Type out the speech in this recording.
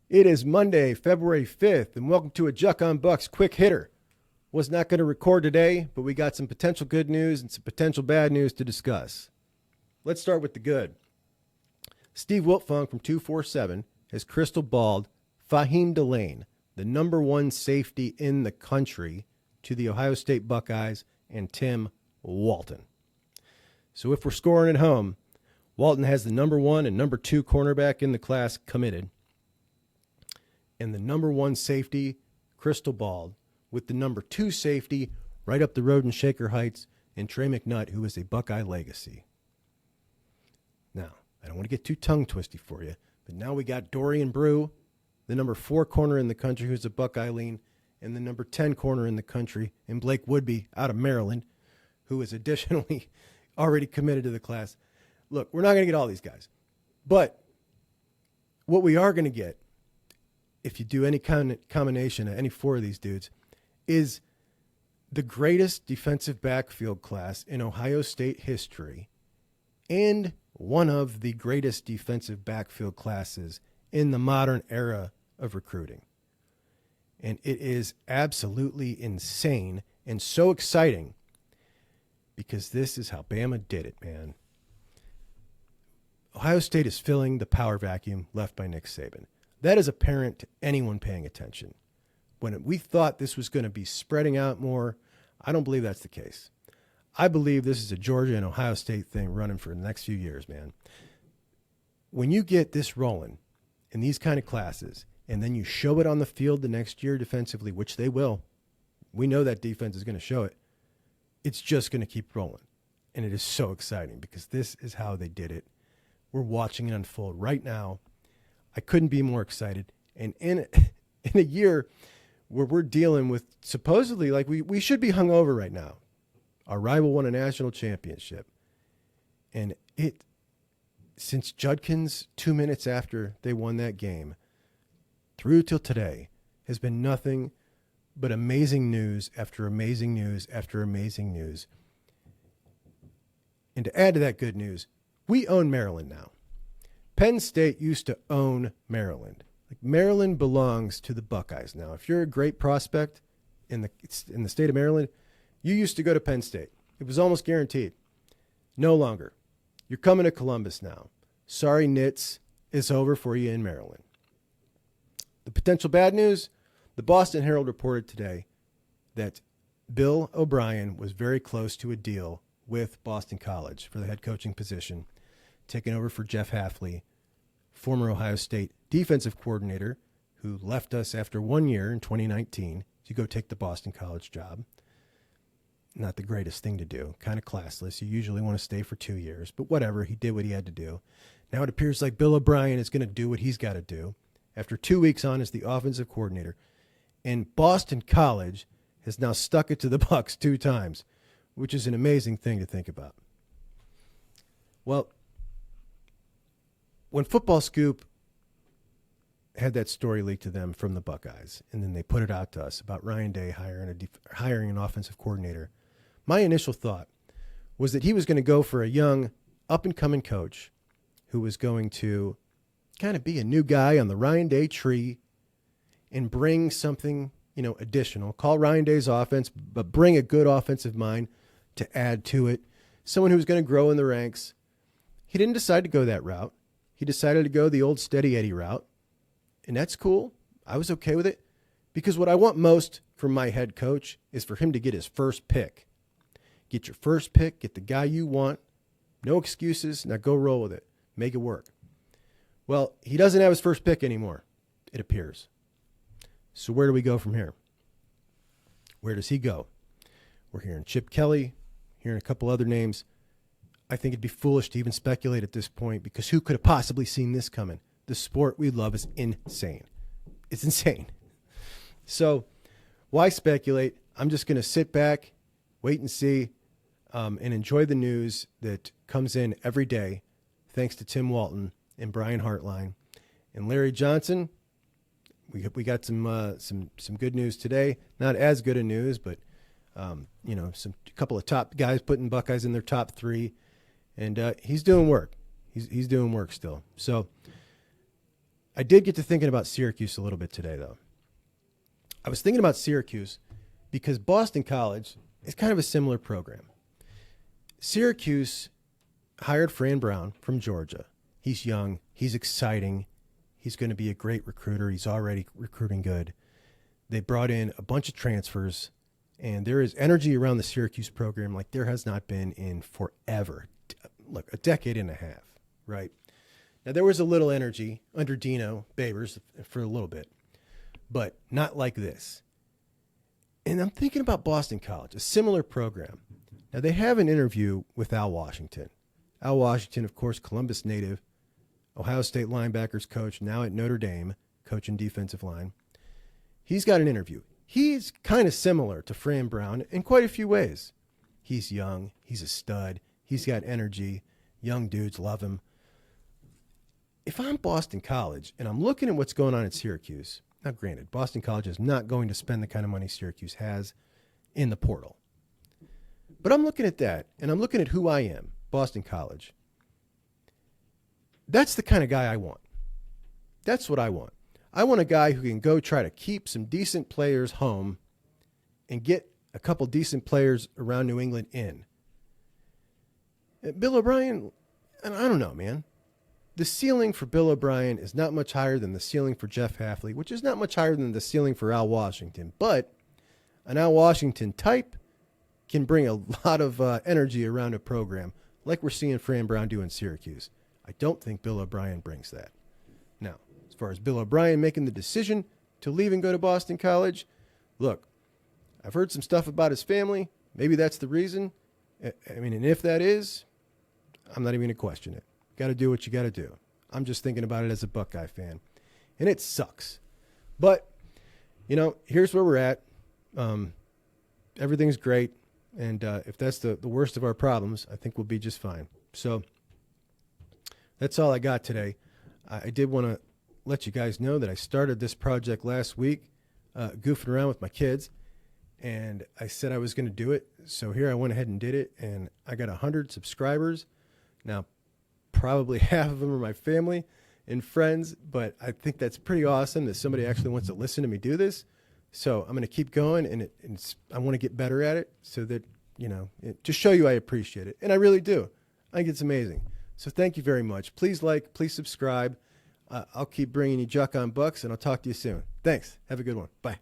It is Monday, February 5th, and welcome to a Juck on Bucks quick hitter. Was not going to record today, but we got some potential good news and some potential bad news to discuss. Let's start with the good. Steve Wiltfong from 247 has crystal balled Fahim Delane, the number one safety in the country, to the Ohio State Buckeyes and Tim Walton. So if we're scoring at home, Walton has the number one and number two cornerback in the class committed, and the number one safety crystal balled with the number two safety right up the road in Shaker Heights and Trey McNutt, who is a Buckeye legacy. Now, I don't want to get too tongue-twisty for you, but now we got Dorian Brew, the number 4 corner in the country who's a Buckeye lean, and the number 10 corner in the country in Blake Woodby out of Maryland, who is additionally already committed to the class. Look, we're not going to get all these guys, but what we are going to get, if you do any kind of combination of any 4 of these dudes, is the greatest defensive backfield class in Ohio State history and one of the greatest defensive backfield classes in the modern era of recruiting. And it is absolutely insane and so exciting because this is how Bama did it, man. Ohio State is filling the power vacuum left by Nick Saban. That is apparent to anyone paying attention. When we thought this was going to be spreading out more, I don't believe that's the case. I believe this is a Georgia and Ohio State thing running for the next few years, man. When you get this rolling in these kind of classes, and then you show it on the field the next year defensively, which they will, we know that defense is going to show it, it's just going to keep rolling. And it is so exciting because this is how they did it. We're watching it unfold right now. I couldn't be more excited. And in a year where we're dealing with supposedly, like we should be hungover right now. Our rival won a national championship. And since Judkins, 2 minutes after they won that game, through till today, has been nothing but amazing news after amazing news after amazing news. And to add to that good news, we own Maryland now. Penn State used to own Maryland. Like Maryland belongs to the Buckeyes now. If you're a great prospect in the state of Maryland, you used to go to Penn State. It was almost guaranteed. No longer. You're coming to Columbus now. Sorry, Nits, it's over for you in Maryland. The potential bad news, the Boston Herald reported today that Bill O'Brien was very close to a deal with Boston College for the head coaching position, taking over for Jeff Hafley, former Ohio State defensive coordinator who left us after 1 year in 2019 to go take the Boston College job. Not the greatest thing to do, kind of classless. You usually want to stay for 2 years, but whatever, he did what he had to do. Now it appears like Bill O'Brien is going to do what he's got to do after 2 weeks on as the offensive coordinator. And Boston College has now stuck it to the Bucks 2 times, which is an amazing thing to think about. Well, when Football Scoop had that story leaked to them from the Buckeyes, and then they put it out to us about Ryan Day hiring an offensive coordinator, my initial thought was that he was going to go for a young, up-and-coming coach who was going to kind of be a new guy on the Ryan Day tree and bring something, additional. Call Ryan Day's offense, but bring a good offensive mind to add to it. Someone who was going to grow in the ranks. He didn't decide to go that route. He decided to go the old steady Eddie route. And that's cool. I was okay with it because what I want most from my head coach is for him to get his first pick. Get your first pick, get the guy you want. No excuses. Now go roll with it. Make it work. Well, he doesn't have his first pick anymore, it appears. So where do we go from here? Where does he go? We're hearing Chip Kelly, hearing a couple other names. I think it'd be foolish to even speculate at this point because who could have possibly seen this coming? The sport we love is insane. It's insane. So why speculate? I'm just going to sit back, wait and see, and enjoy the news that comes in every day, thanks to Tim Walton and Brian Hartline and Larry Johnson. We got some good news today. Not as good a news, but some couple of top guys putting Buckeyes in their top 3, and he's doing work. He's doing work still. So I did get to thinking about Syracuse a little bit today, though. I was thinking about Syracuse because Boston College is kind of a similar program. Syracuse hired Fran Brown from Georgia. He's young. He's exciting. He's going to be a great recruiter. He's already recruiting good. They brought in a bunch of transfers, and there is energy around the Syracuse program like there has not been in forever. Look, a decade and a half, right? Now, there was a little energy under Dino Babers for a little bit, but not like this. And I'm thinking about Boston College, a similar program. Now, they have an interview with Al Washington. Al Washington, of course, Columbus native, Ohio State linebackers coach, now at Notre Dame, coaching defensive line. He's got an interview. He's kind of similar to Fran Brown in quite a few ways. He's young. He's a stud. He's got energy. Young dudes love him. If I'm Boston College and I'm looking at what's going on at Syracuse, now granted, Boston College is not going to spend the kind of money Syracuse has in the portal. But I'm looking at that, and I'm looking at who I am, Boston College. That's the kind of guy I want. That's what I want. I want a guy who can go try to keep some decent players home and get a couple decent players around New England in. Bill O'Brien, I don't know, man. The ceiling for Bill O'Brien is not much higher than the ceiling for Jeff Hafley, which is not much higher than the ceiling for Al Washington. But an Al Washington type can bring a lot of energy around a program, like we're seeing Fran Brown do in Syracuse. I don't think Bill O'Brien brings that. Now, as far as Bill O'Brien making the decision to leave and go to Boston College, look, I've heard some stuff about his family. Maybe that's the reason. I mean, and if that is, I'm not even going to question it. Got to do what you got to do. I'm just thinking about it as a Buckeye fan. And it sucks. But, here's where we're at. Everything's great. And if that's the worst of our problems, I think we'll be just fine. So that's all I got today. I did want to let you guys know that I started this project last week, goofing around with my kids. And I said I was going to do it. So here I went ahead and did it. And I got 100 subscribers. Now, probably half of them are my family and friends, but I think that's pretty awesome that somebody actually wants to listen to me do this. So I'm going to keep going, and I want to get better at it so that, to show you I appreciate it. And I really do. I think it's amazing. So thank you very much. Please like, please subscribe. I'll keep bringing you Juck on Bucks, and I'll talk to you soon. Thanks. Have a good one. Bye.